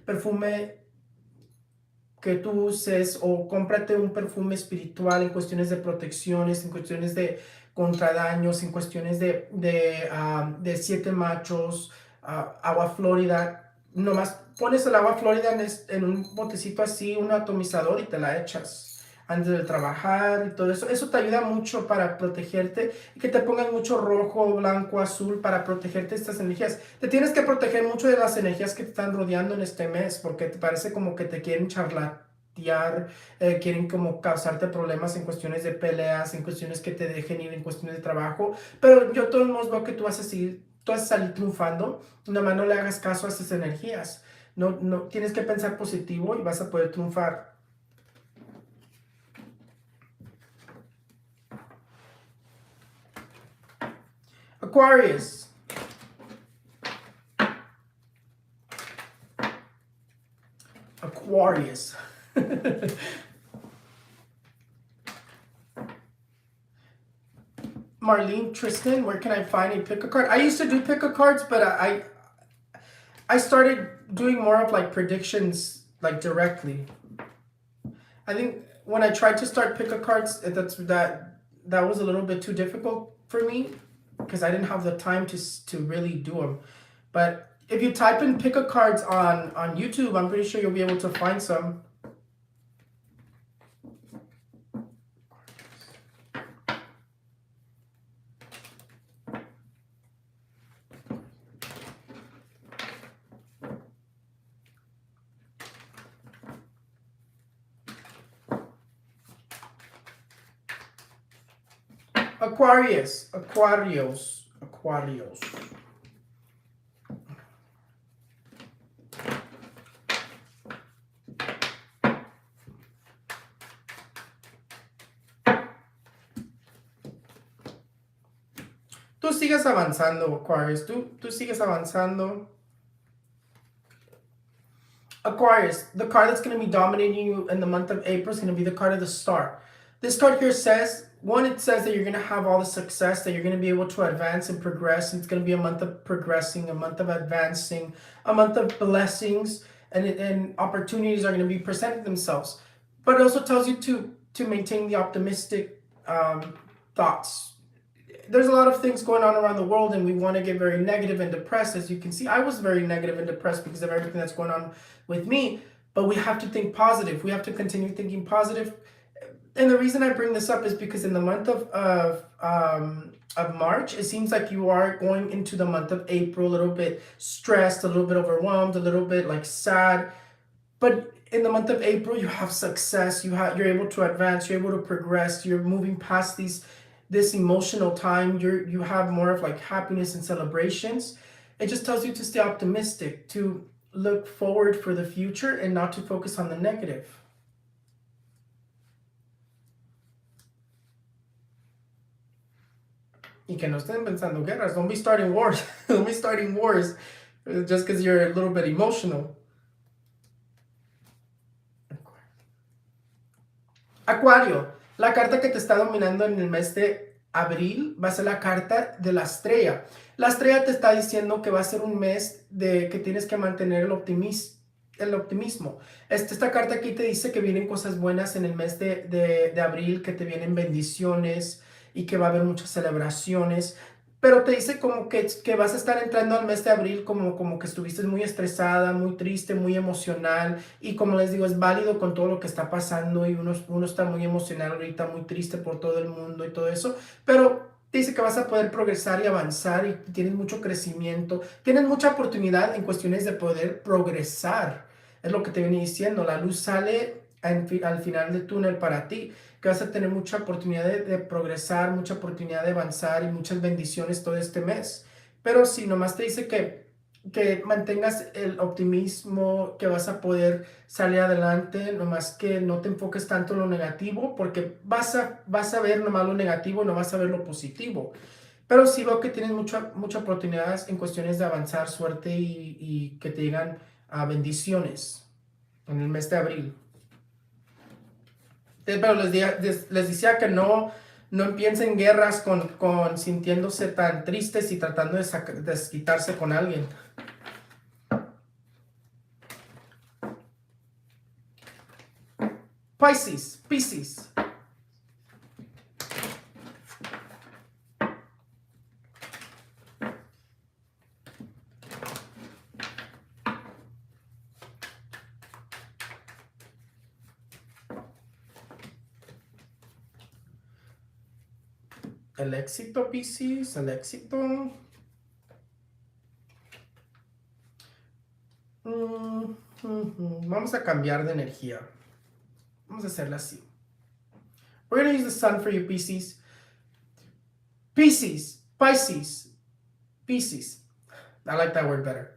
S1: perfume que tú uses, o cómprate un perfume espiritual en cuestiones de protecciones, en cuestiones de contradaños, en cuestiones de siete machos, agua florida. Nomás pones el agua florida en un botecito así, un atomizador, y te la echas antes de trabajar y todo eso. Eso te ayuda mucho para protegerte, y que te pongan mucho rojo, blanco, azul para protegerte de estas energías. Te tienes que proteger mucho de las energías que te están rodeando en este mes, porque te parece como que te quieren charlatear, quieren como causarte problemas en cuestiones de peleas, en cuestiones que te dejen ir, en cuestiones de trabajo. Pero yo de todos modos veo que tú vas a salir triunfando. Nomás no le hagas caso a esas energías. No, no, tienes que pensar positivo y vas a poder triunfar. Aquarius. Aquarius. Marlene, Tristan, where can I find a pick a card? I used to do pick a cards, but I started doing more of like predictions, like directly. I think when I tried to start pick a cards, that was a little bit too difficult for me, because I didn't have the time to really do them. But if you type in pick a cards on YouTube, I'm pretty sure you'll be able to find some. Aquarius, Aquarius, Aquarius. Tú sigues avanzando, Aquarius. Tú sigues avanzando. Aquarius, the card that's going to be dominating you in the month of April is going to be the card of the Star. This card here says, one, it says that you're going to have all the success, that you're going to be able to advance and progress. It's going to be a month of progressing, a month of advancing, a month of blessings, and opportunities are going to be presenting themselves. But it also tells you to maintain the optimistic thoughts. There's a lot of things going on around the world, and we want to get very negative and depressed. As you can see, I was very negative and depressed because of everything that's going on with me. But we have to think positive. We have to continue thinking positive. And the reason I bring this up is because in the month of March, it seems like you are going into the month of April a little bit stressed, a little bit overwhelmed, a little bit like sad. But in the month of April, you have success. You're able to advance. You're able to progress. You're moving past this emotional time. You have more of like happiness and celebrations. It just tells you to stay optimistic, to look forward for the future, and not to focus on the negative. Y que no estén pensando guerras. Don't be starting wars. Don't be starting wars just because you're a little bit emotional. Acuario, la carta que te está dominando en el mes de abril va a ser la carta de la estrella. La estrella te está diciendo que va a ser un mes de que tienes que mantener el optimismo. Esta carta aquí te dice que vienen cosas buenas en el mes de abril, que te vienen bendiciones y que va a haber muchas celebraciones. Pero te dice como que vas a estar entrando al mes de abril como que estuviste muy estresada, muy triste, muy emocional. Y como les digo, es válido con todo lo que está pasando, y uno está muy emocional ahorita, muy triste por todo el mundo y todo eso. Pero te dice que vas a poder progresar y avanzar, y tienes mucho crecimiento. Tienes mucha oportunidad en cuestiones de poder progresar. Es lo que te viene diciendo. La luz sale al final del túnel para ti, que vas a tener mucha oportunidad de progresar, mucha oportunidad de avanzar y muchas bendiciones todo este mes. Pero si nomás te dice que mantengas el optimismo, que vas a poder salir adelante, nomás que no te enfoques tanto en lo negativo, porque vas a ver nomás lo negativo, no vas a ver lo positivo. Pero sí veo que tienes muchas oportunidades en cuestiones de avanzar, suerte, y que te llegan bendiciones. en el mes de abril. Pero les decía que no empiecen guerras con sintiéndose tan tristes y tratando de desquitarse con alguien. Pisces. El éxito, Pisces, el éxito. Vamos a cambiar de energía. Vamos a hacerla así. We're going to use the sun for you, Pisces. Pisces. I like that word better.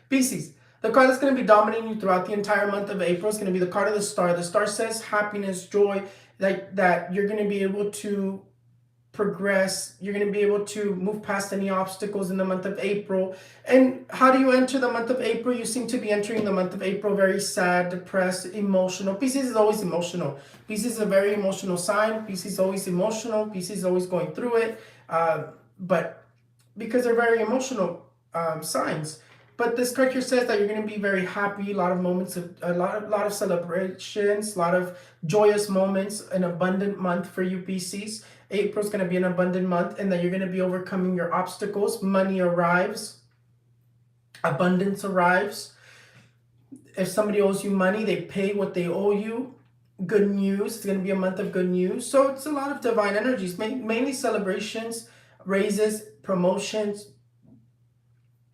S1: Pisces. The card that's going to be dominating you throughout the entire month of April is going to be the card of the star. The star says happiness, joy, that you're going to be able to progress. You're going to be able to move past any obstacles in the month of April. And how do you enter the month of April? You seem to be entering the month of April very sad, depressed, emotional. Pisces is always emotional. Pisces is a very emotional sign. Pisces is always emotional. Pisces is always going through it. But because they're very emotional signs. But this card here says that you're going to be very happy, a lot of moments, a lot of celebrations, a lot of joyous moments, an abundant month for you, Pisces. April is going to be an abundant month, and that you're going to be overcoming your obstacles. Money arrives. Abundance arrives. If somebody owes you money, they pay what they owe you. Good news. It's going to be a month of good news. So it's a lot of divine energies, mainly celebrations, raises, promotions.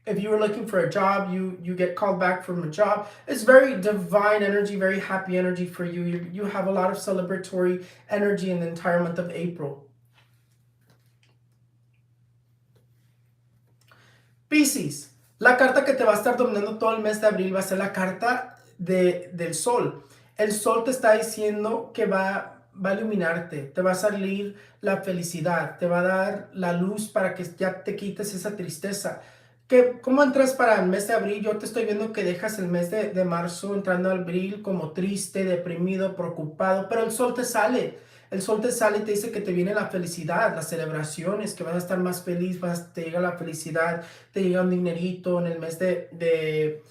S1: If you were looking for a job, you get called back from a job. It's very divine energy, very happy energy for you. You have a lot of celebratory energy in the entire month of April. Pisces, la carta que te va a estar dominando todo el mes de abril va a ser la carta del sol. El sol te está diciendo que va a iluminarte, te va a salir la felicidad, te va a dar la luz para que ya te quites esa tristeza. ¿Cómo entras para el mes de abril? Yo te estoy viendo que dejas el mes de marzo entrando al abril como triste, deprimido, preocupado, pero el sol te sale. El sol te sale y te dice que te viene la felicidad, las celebraciones, que vas a estar más feliz, te llega la felicidad, te llega un dinerito en el mes de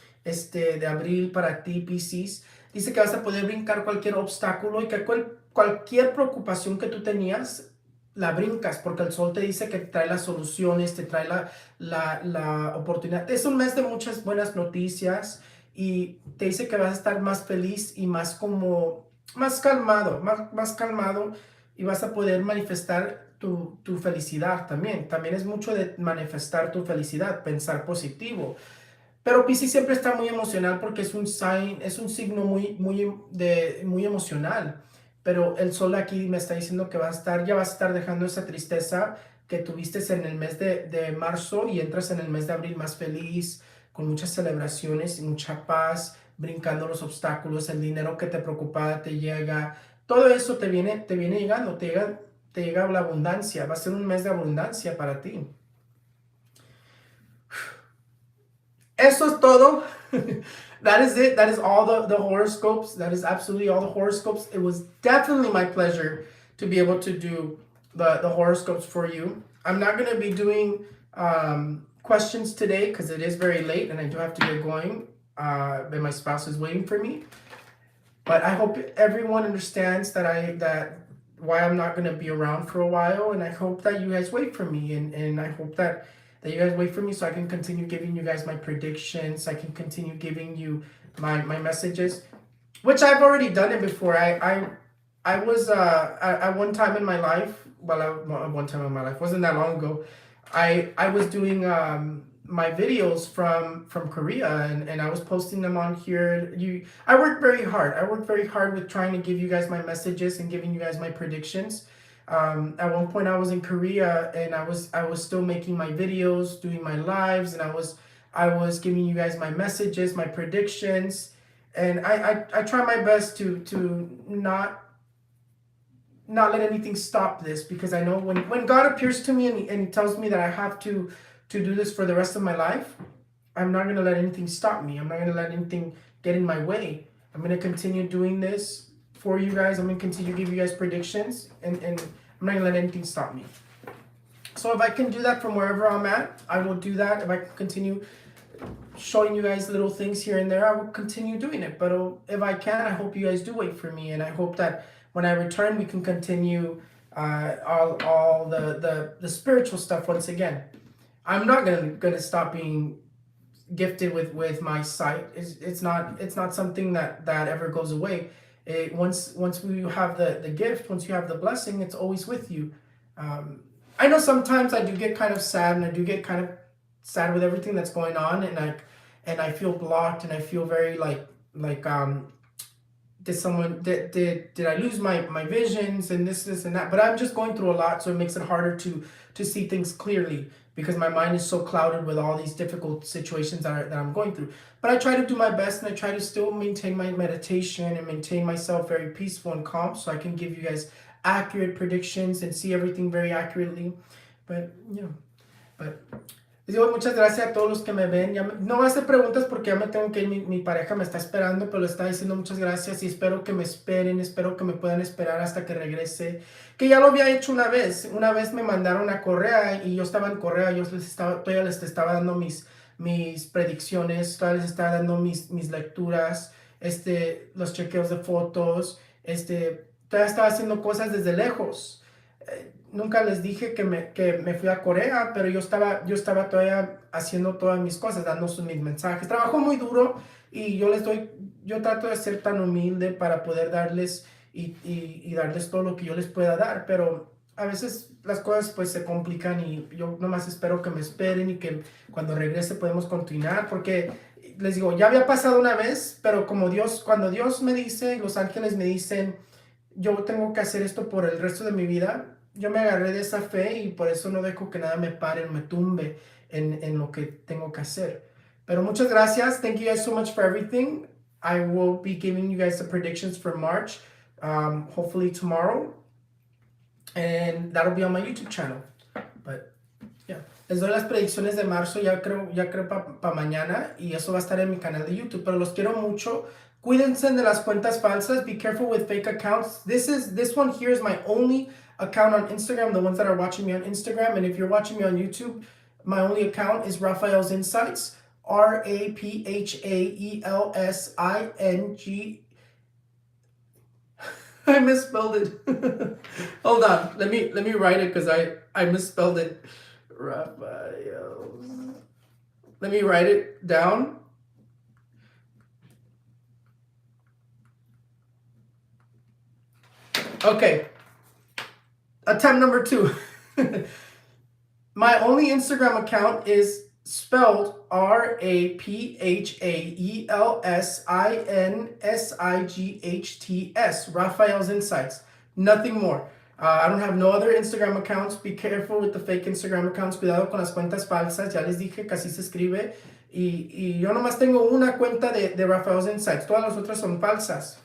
S1: abril para ti, Piscis. Dice que vas a poder brincar cualquier obstáculo y que cualquier preocupación que tú tenías, la brincas, porque el sol te dice que te trae las soluciones, te trae la oportunidad. Es un mes de muchas buenas noticias y te dice que vas a estar más feliz y más calmado y vas a poder manifestar tu felicidad también. También es mucho de manifestar tu felicidad, pensar positivo. Pero Piscis siempre está muy emocional porque es un signo muy emocional. Pero el sol aquí me está diciendo que ya vas a estar dejando esa tristeza que tuviste en el mes de marzo y entras en el mes de abril más feliz, con muchas celebraciones y mucha paz, brincando los obstáculos, el dinero que te preocupaba te llega, todo eso te viene llegando, te llega la abundancia, va a ser un mes de abundancia para ti. Eso es todo. That is it. That is all the horoscopes. That is absolutely all the horoscopes. It was definitely my pleasure to be able to do the horoscopes for you. I'm not going to be doing questions today because it is very late and I do have to get going. And my spouse is waiting for me. But I hope everyone understands that why I'm not going to be around for a while, and I hope that you guys wait for me, and I hope that you guys wait for me so I can continue giving you guys my predictions. I can continue giving you my messages, which I've already done it before. I was at one time in my life. One time in my life wasn't that long ago. I was doing my videos from Korea, and I was posting them on here. I worked very hard. I worked very hard with trying to give you guys my messages and giving you guys my predictions. At one point I was in Korea and I was still making my videos, doing my lives, and I was giving you guys my messages, my predictions, and I try my best to not let anything stop this, because I know when God appears to me and tells me that I have to do this for the rest of my life, I'm not going to let anything stop me. I'm not going to let anything get in my way. I'm going to continue doing this for you guys. I'm going to continue to give you guys predictions, and I'm not going to let anything stop me. So if I can do that from wherever I'm at, I will do that. If I can continue showing you guys little things here and there, I will continue doing it. But if I can, I hope you guys do wait for me, and I hope that when I return, we can continue all the spiritual stuff once again. I'm not gonna stop being gifted with my sight. It's not something that ever goes away. Once we have the gift, once you have the blessing, it's always with you. I know sometimes I do get kind of sad, and I do get kind of sad with everything that's going on, and I feel blocked, and I feel very like did I lose my visions and this and that. But I'm just going through a lot, so it makes it harder to see things clearly, because my mind is so clouded with all these difficult situations that I'm going through. But I try to do my best, and I try to still maintain my meditation and maintain myself very peaceful and calm, so I can give you guys accurate predictions and see everything very accurately. But les digo muchas gracias a todos los que me ven. No voy a hacer preguntas porque ya me tengo que ir. Mi pareja me está esperando, pero le está diciendo muchas gracias, y espero que me esperen, espero que me puedan esperar hasta que regrese. Que ya lo había hecho una vez. Una vez me mandaron a Corea y yo estaba en Corea. Todavía les estaba dando mis predicciones, todavía les estaba dando mis lecturas, los chequeos de fotos, todavía estaba haciendo cosas desde lejos. Nunca les dije que me fui a Corea, pero yo estaba todavía haciendo todas mis cosas, dando mis mensajes. Trabajo muy duro, y yo trato de ser tan humilde para poder darles y darles todo lo que yo les pueda dar, pero a veces las cosas pues se complican, y yo nomás espero que me esperen, y que cuando regrese podemos continuar, porque les digo, ya había pasado una vez, pero cuando Dios me dice, los ángeles me dicen, yo tengo que hacer esto por el resto de mi vida, yo me agarré de esa fe, y por eso no dejo que nada me pare, me tumbe en lo que tengo que hacer. Pero muchas gracias. Thank you guys so much for everything. I will be giving you guys the predictions for March, hopefully tomorrow, and that'll be on my YouTube channel. But yeah, les doy las predicciones de marzo, ya creo para mañana, y eso va a estar en mi canal de YouTube. Pero los quiero mucho. Cuídense de las cuentas falsas. Be careful with fake accounts. This one here is my only account on Instagram, the ones that are watching me on Instagram. And if you're watching me on YouTube, my only account is Raphael's Insights, RAPHAELSING. I misspelled it. Hold on, let me write it, because I misspelled it. Raphael's. Let me write it down. Okay. Attempt number 2. My only Instagram account is spelled RAPHAELSINSIGHTS, Raphael's Insights. Nothing more. I don't have no other Instagram accounts. Be careful with the fake Instagram accounts. Cuidado con las cuentas falsas. Ya les dije que así se escribe. Y yo nomás tengo una cuenta de Raphael's Insights. Todas las otras son falsas.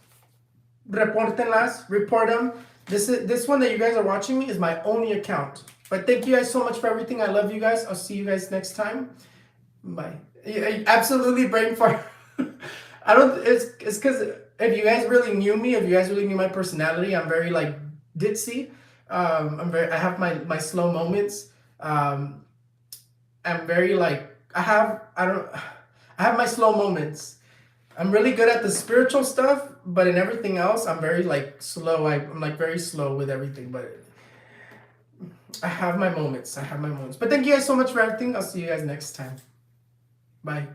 S1: Repórtenlas. Report them. This one that you guys are watching me is my only account. But thank you guys so much for everything. I love you guys. I'll see you guys next time. Bye. Absolutely brain fart. It's because if you guys really knew me, if you guys really knew my personality, I'm very like ditzy. I have my slow moments. I'm very like, I have my slow moments. I'm really good at the spiritual stuff, but in everything else, I'm very like slow. I'm like very slow with everything, but I have my moments. But thank you guys so much for everything. I'll see you guys next time. Bye.